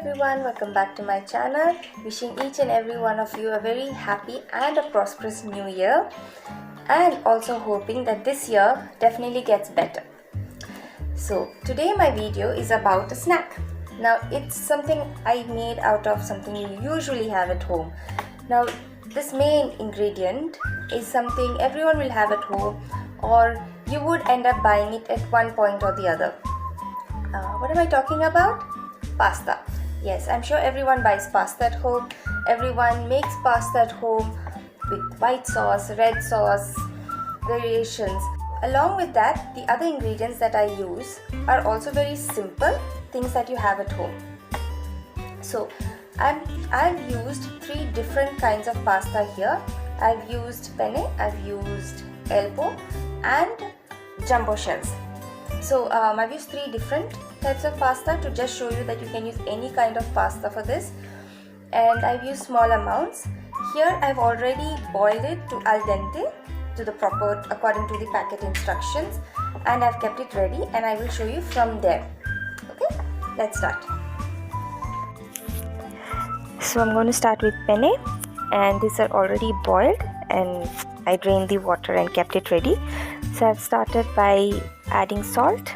everyone, welcome back to my channel. Wishing each and every one of you a very happy and a prosperous new year, and also hoping that this year definitely gets better. So today my video is about a snack. Now it's something I made out of something you usually have at home. Now this main ingredient is something everyone will have at home, or you would end up buying it at one point or the other. What am I talking about? Pasta. Yes, I'm sure everyone buys pasta at home. Everyone makes pasta at home with white sauce, red sauce, variations. Along with that, the other ingredients that I use are also very simple things that you have at home. So I've used 3 different kinds of pasta here. I've used penne, I've used elbow and jumbo shells. So I've used 3 different types of pasta to just show you that you can use any kind of pasta for this, and I've used small amounts. Here I've already boiled it to al dente, to the proper according to the packet instructions, and I've kept it ready and I will show you from there. Okay, let's start. So I'm going to start with penne, and these are already boiled and I drained the water and kept it ready. So I've started by adding salt,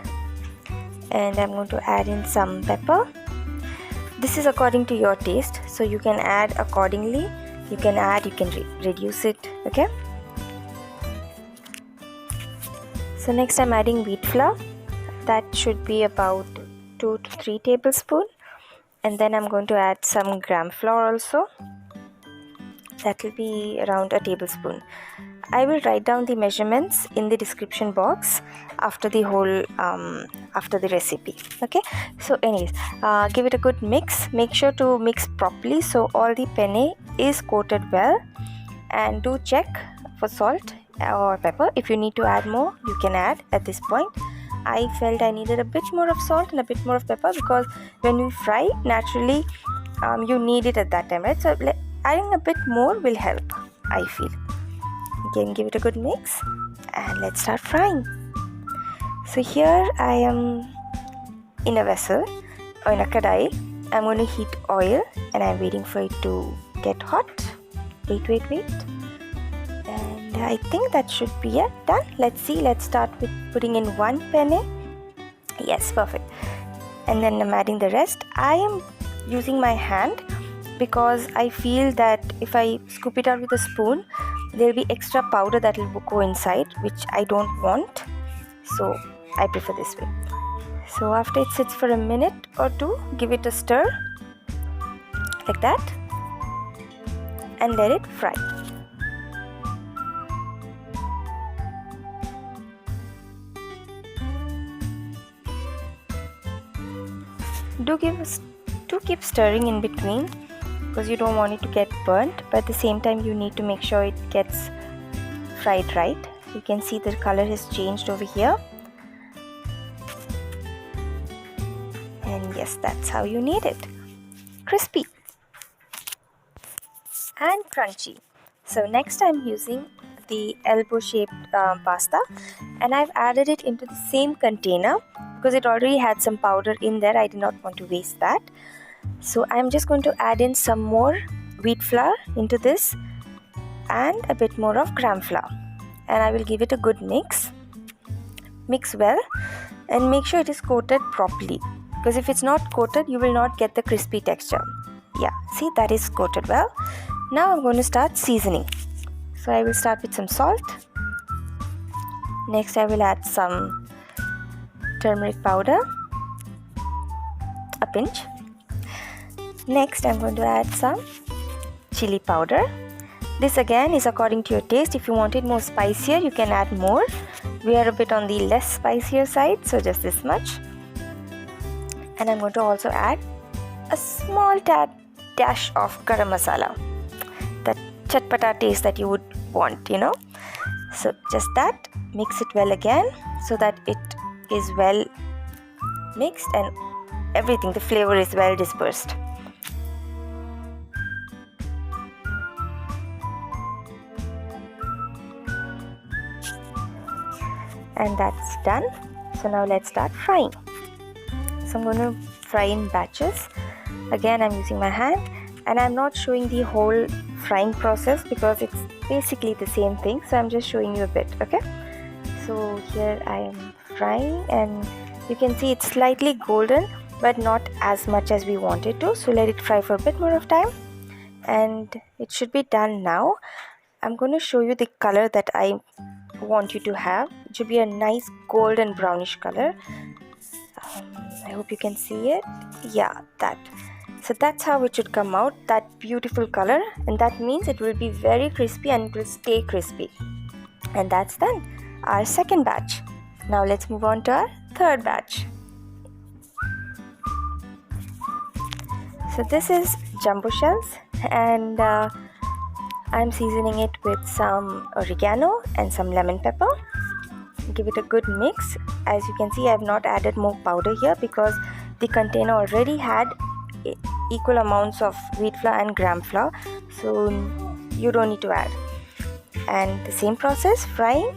and I'm going to add in some pepper. This is according to your taste, so you can add accordingly. You can reduce it. Okay, so next I'm adding wheat flour. That should be about 2 to 3 tablespoons, and then I'm going to add some gram flour also. That will be around a tablespoon. I will write down the measurements in the description box after the recipe. Okay, so anyways, give it a good mix. Make sure to mix properly so all the penne is coated well, and do check for salt or pepper. If you need to add more, you can add at this point. I felt I needed a bit more of salt and a bit more of pepper because when we fry, naturally you need it at that time, right? So adding a bit more will help, I feel. Again, give it a good mix and let's start frying. So here I am in a vessel or in a kadai. I'm going to heat oil and I'm waiting for it to get hot. Wait. And I think that should be it. Done. Let's see. Let's start with putting in 1 penne. Yes, perfect. And then I'm adding the rest. I am using my hand because I feel that if I scoop it out with a spoon, there will be extra powder that will go inside, which I don't want. So I prefer this way. So after it sits for a minute or 2, give it a stir like that and let it fry. Do keep stirring in between, because you don't want it to get burnt, but at the same time you need to make sure it gets fried right. You can see the color has changed over here, and yes, that's how you need it. Crispy and crunchy. So next I'm using the elbow shaped pasta, and I've added it into the same container because it already had some powder in there. I did not want to waste that. So I'm just going to add in some more wheat flour into this and a bit more of gram flour, and I will give it a good mix. Mix well and make sure it is coated properly, because if it's not coated you will not get the crispy texture. Yeah, see, that is coated well. Now I'm going to start seasoning. So I will start with some salt. Next I will add some turmeric powder, a pinch. Next I'm going to add some chili powder. This again is according to your taste. If you want it more spicier, you can add more. We are a bit on the less spicier side, so just this much. And I'm going to also add a small dash of garam masala, that chatpata taste that you would want, you know. So just that. Mix it well again so that it is well mixed and everything, the flavor is well dispersed. And that's done. So now let's start frying. So I'm going to fry in batches. Again, I'm using my hand, and I'm not showing the whole frying process because it's basically the same thing, so I'm just showing you a bit. Okay, so here I am frying, and you can see it's slightly golden but not as much as we want it to, so let it fry for a bit more of time and it should be done now. I'm going to show you the color that I want you to have. It should be a nice golden brownish color. I hope you can see it. Yeah, that. So that's how it should come out, that beautiful color, and that means it will be very crispy and it will stay crispy. And that's done, our second batch. Now let's move on to our third batch. So this is jumbo shells, and I'm seasoning it with some oregano and some lemon pepper. Give it a good mix. As you can see, I have not added more powder here because the container already had equal amounts of wheat flour and gram flour, so you don't need to add. And the same process, frying.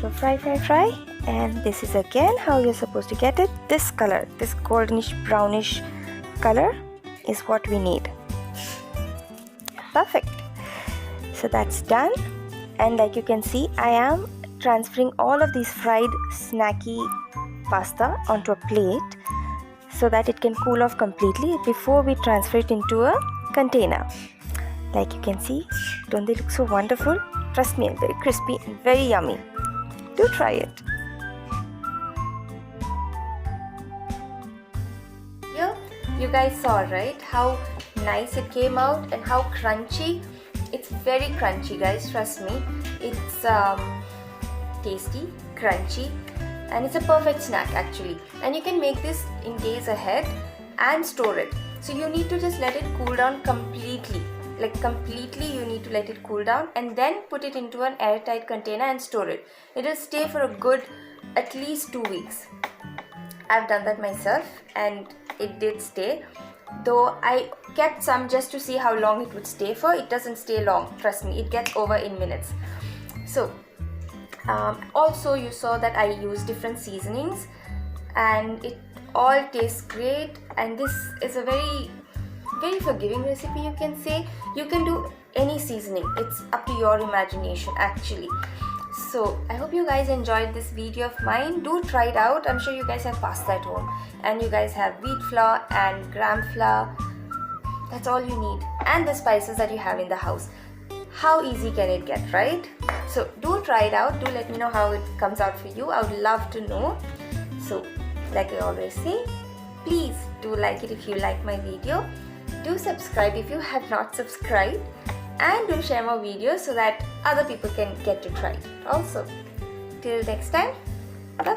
So fry, and this is again how you're supposed to get it. This color, this goldenish brownish color is what we need. Perfect. So that's done, and like you can see, I am transferring all of these fried snacky pasta onto a plate so that it can cool off completely before we transfer it into a container. Like you can see, don't they look so wonderful? Trust me, very crispy and very yummy. Do try it. Here you guys saw, right, how nice it came out and how crunchy. It's very crunchy, guys, trust me. It's tasty, crunchy, and it's a perfect snack actually. And you can make this in days ahead and store it. So you need to just let it cool down completely. You need to let it cool down and then put it into an airtight container and store it. It will stay for a good at least 2 weeks. I've done that myself and it did stay. Though I kept some just to see how long it would stay for. It doesn't stay long, trust me, it gets over in minutes. So also you saw that I used different seasonings and it all tastes great, and this is a very forgiving recipe, you can say. You can do any seasoning, it's up to your imagination actually. So I hope you guys enjoyed this video of mine. Do try it out. I'm sure you guys have pasta at home and you guys have wheat flour and gram flour. That's all you need, and the spices that you have in the house. How easy can it get, right? So do try it out. Do let me know how it comes out for you. I would love to know. So like I always say, please do like it if you like my video. Do subscribe if you have not subscribed, and do share more videos so that other people can get to try it also. Till next time, bye bye.